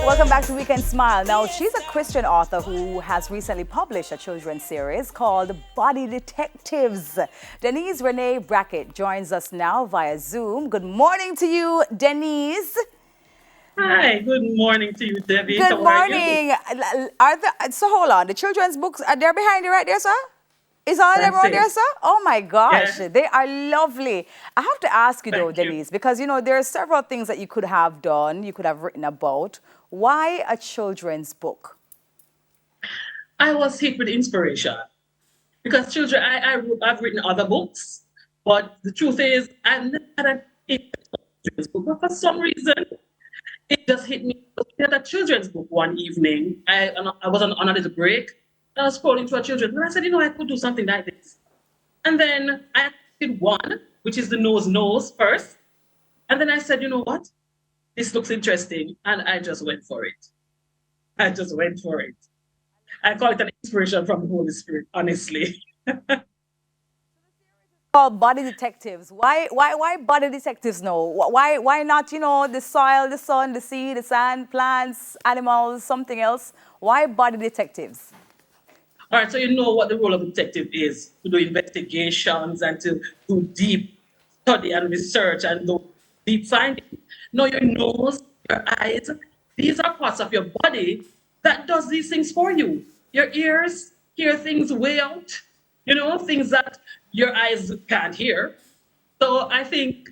Welcome back to Weekend Smile. Now, she's a Christian author who has recently published a children's series called Body Detectives. Denise Renae Brackett joins us now via Zoom. Good morning to you, Denise. Hi, good morning to you, Debbie. Good How are you? morning. So hold on, the children's books are there behind you right there, sir? Is all of them That's around there, it. sir? Oh my gosh, Yeah, they are lovely. I have to ask you though, thank you. Denise, because there are several things that you could have done, you could have written about. Why a children's book? I was hit with inspiration because children, I've written other books, but the truth is, I've never had an children's book. But for some reason, it just hit me. We had a children's book one evening. I was on a little break. I was scrolling through a children's, and I said, I could do something like this. And then I did one, which is the nose first. And then I said, you know what? This looks interesting. And I just went for it. I just went for it. I call it an inspiration from the Holy Spirit, honestly. Called Body Detectives. Why Body Detectives? No, why not? The soil, the sun, the sea, the sand, plants, animals, something else. Why Body Detectives? All right, so you know what the role of a detective is, to do investigations and to do deep study and research and do deep finding. Know your nose, your eyes, these are parts of your body that does these things for you. Your ears hear things way out, things that your eyes can't hear. So I think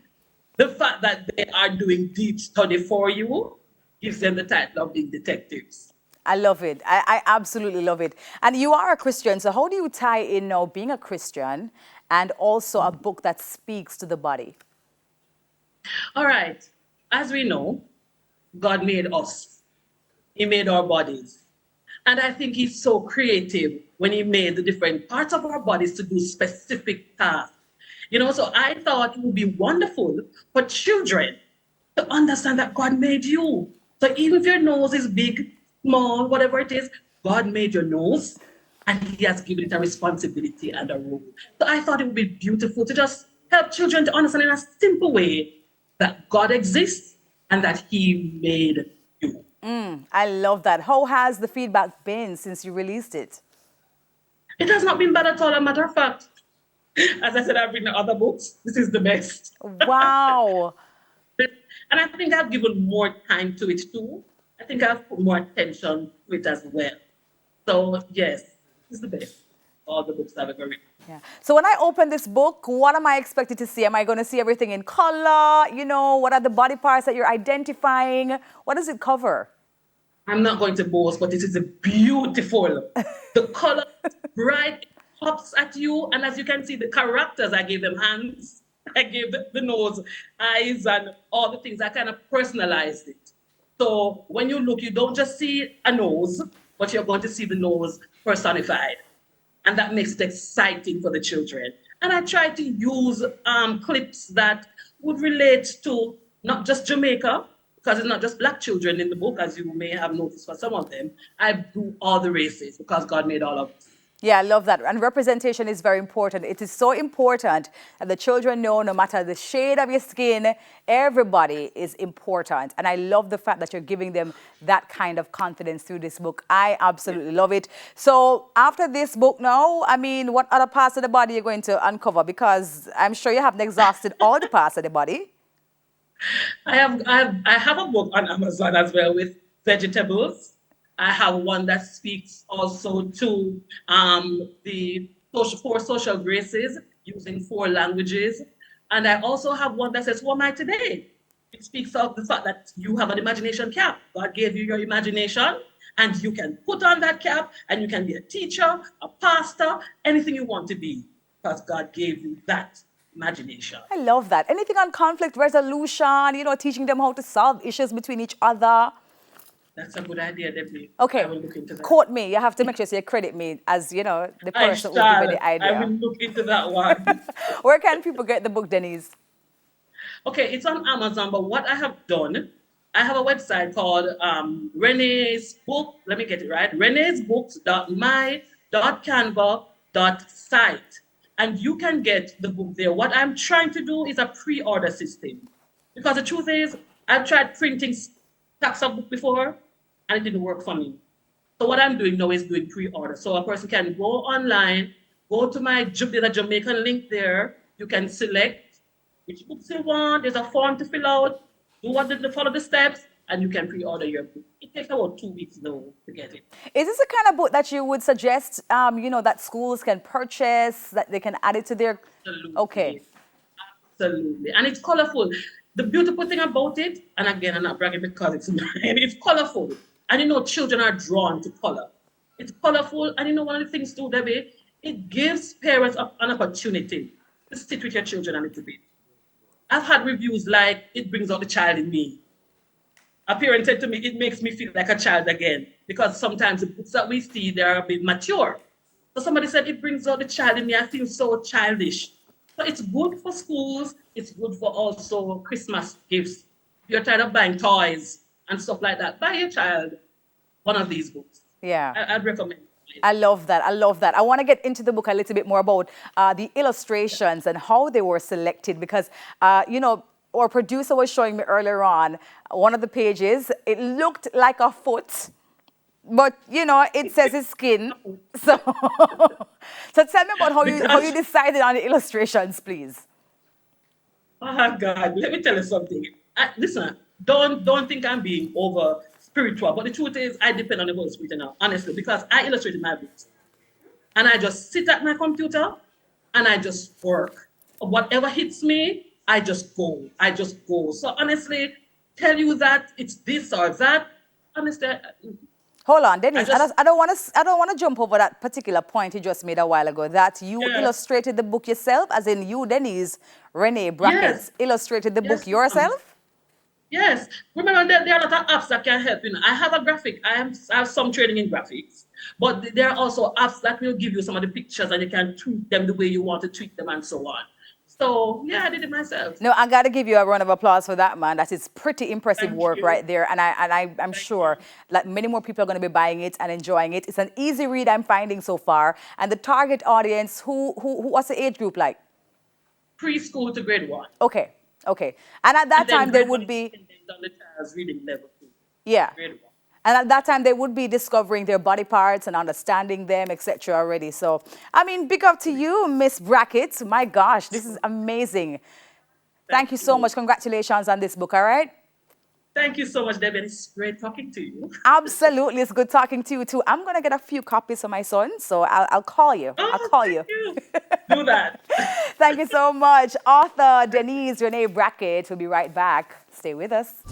the fact that they are doing deep study for you gives them the title of being detectives. I love it. I absolutely love it. And you are a Christian, so how do you tie in now being a Christian and also a book that speaks to the body? All right. As we know, God made us. He made our bodies. And I think he's so creative when he made the different parts of our bodies to do specific tasks. So I thought it would be wonderful for children to understand that God made you. So even if your nose is big, small, whatever it is, God made your nose and he has given it a responsibility and a role. So I thought it would be beautiful to just help children to understand in a simple way that God exists and that he made you. I love that. How has the feedback been since you released it? It has not been bad at all. As a matter of fact, as I said, I've written other books. This is the best. Wow. And I think I've given more time to it too. I think I've put more attention to it as well. So, yes, it's the best. All the books I've ever written. Yeah. So when I open this book, what am I expected to see? Am I going to see everything in color? What are the body parts that you're identifying? What does it cover? I'm not going to boast, but it is a beautiful. The color is bright, it pops at you. And as you can see, the characters, I gave them hands, I gave the nose, eyes, and all the things. I kind of personalized it. So when you look, you don't just see a nose, but you're going to see the nose personified. And that makes it exciting for the children. And I try to use clips that would relate to not just Jamaica, because it's not just Black children in the book, as you may have noticed for some of them. I do all the races because God made all of us. Yeah, I love that. And representation is very important. It is so important that the children know no matter the shade of your skin, everybody is important. And I love the fact that you're giving them that kind of confidence through this book. I absolutely love it. So after this book now, what other parts of the body are you going to uncover? Because I'm sure you haven't exhausted all the parts of the body. I have a book on Amazon as well with vegetables. I have one that speaks also to the four social graces using 4 languages. And I also have one that says, who am I today? It speaks of the fact that you have an imagination cap. God gave you your imagination and you can put on that cap and you can be a teacher, a pastor, anything you want to be because God gave you that imagination. I love that. Anything on conflict resolution, teaching them how to solve issues between each other. That's a good idea, Debbie. Okay, I will look into that. quote me. You have to make sure you credit me as, the person who gave you the idea. I will look into that one. Where can people get the book, Denise? Okay, it's on Amazon, but what I have done, I have a website called Renee's Book. Let me get it right. reneesbooks.my.canva.site. And you can get the book there. What I'm trying to do is a pre-order system. Because the truth is, I've tried printing stacks of books before, and it didn't work for me. So what I'm doing now is doing pre-order. So a person can go online, go to there's a Jamaican link there. You can select which books you want. There's a form to fill out. Follow the steps, and you can pre-order your book. It takes about 2 weeks though to get it. Is this the kind of book that you would suggest, that schools can purchase, that they can add it to their... Okay. Absolutely. Absolutely. And it's colorful. The beautiful thing about it, and again, I'm not bragging because it's mine, it's colorful. And children are drawn to color. It's colorful. And one of the things too, Debbie, it gives parents an opportunity to sit with your children a little bit. I've had reviews like, it brings out the child in me. A parent said to me, it makes me feel like a child again, because sometimes the books that we see, they're a bit mature. So somebody said, it brings out the child in me. I feel so childish. So it's good for schools. It's good for also Christmas gifts. If you're tired of buying toys and stuff like that, buy your child one of these books. Yeah. I'd recommend it. I love that. I love that. I want to get into the book a little bit more about the illustrations and how they were selected because, our producer was showing me earlier on one of the pages. It looked like a foot, but, it says his skin. So, so tell me about how you decided on the illustrations, please. Oh, God. Let me tell you something. Listen, don't think I'm being over spiritual, but the truth is I depend on the Holy Spirit now, honestly, because I illustrated my books. And I just sit at my computer and I just work. Whatever hits me, I just go. So honestly, tell you that it's this or that, honestly. Hold on, Denise. I don't want to jump over that particular point you just made a while ago. That you illustrated the book yourself, as in you, Denise Renae Brackett, illustrated the book yourself. Yes. Remember, there are a lot of apps that can help. I have a graphic. I have some training in graphics, but there are also apps that will give you some of the pictures, and you can tweak them the way you want to tweak them, and so on. So, yeah, I did it myself. No, I got to give you a round of applause for that, man. That is pretty impressive work right there. And I'm sure that many more people are going to be buying it and enjoying it. It's an easy read I'm finding so far. And the target audience, what's the age group like? Preschool to grade 1. Okay. And at that time, there would be... on the child's reading level 2. Yeah. Grade 1. And at that time, they would be discovering their body parts and understanding them, etc. already. So, big up to you, Miss Brackett. My gosh, this is amazing. Thank you so much. Congratulations on this book, all right? Thank you so much, Debbie. It's great talking to you. Absolutely. It's good talking to you, too. I'm going to get a few copies for my son, so I'll call you. I'll call you. Do that. Thank you so much. Author Denise Renae Brackett will be right back. Stay with us.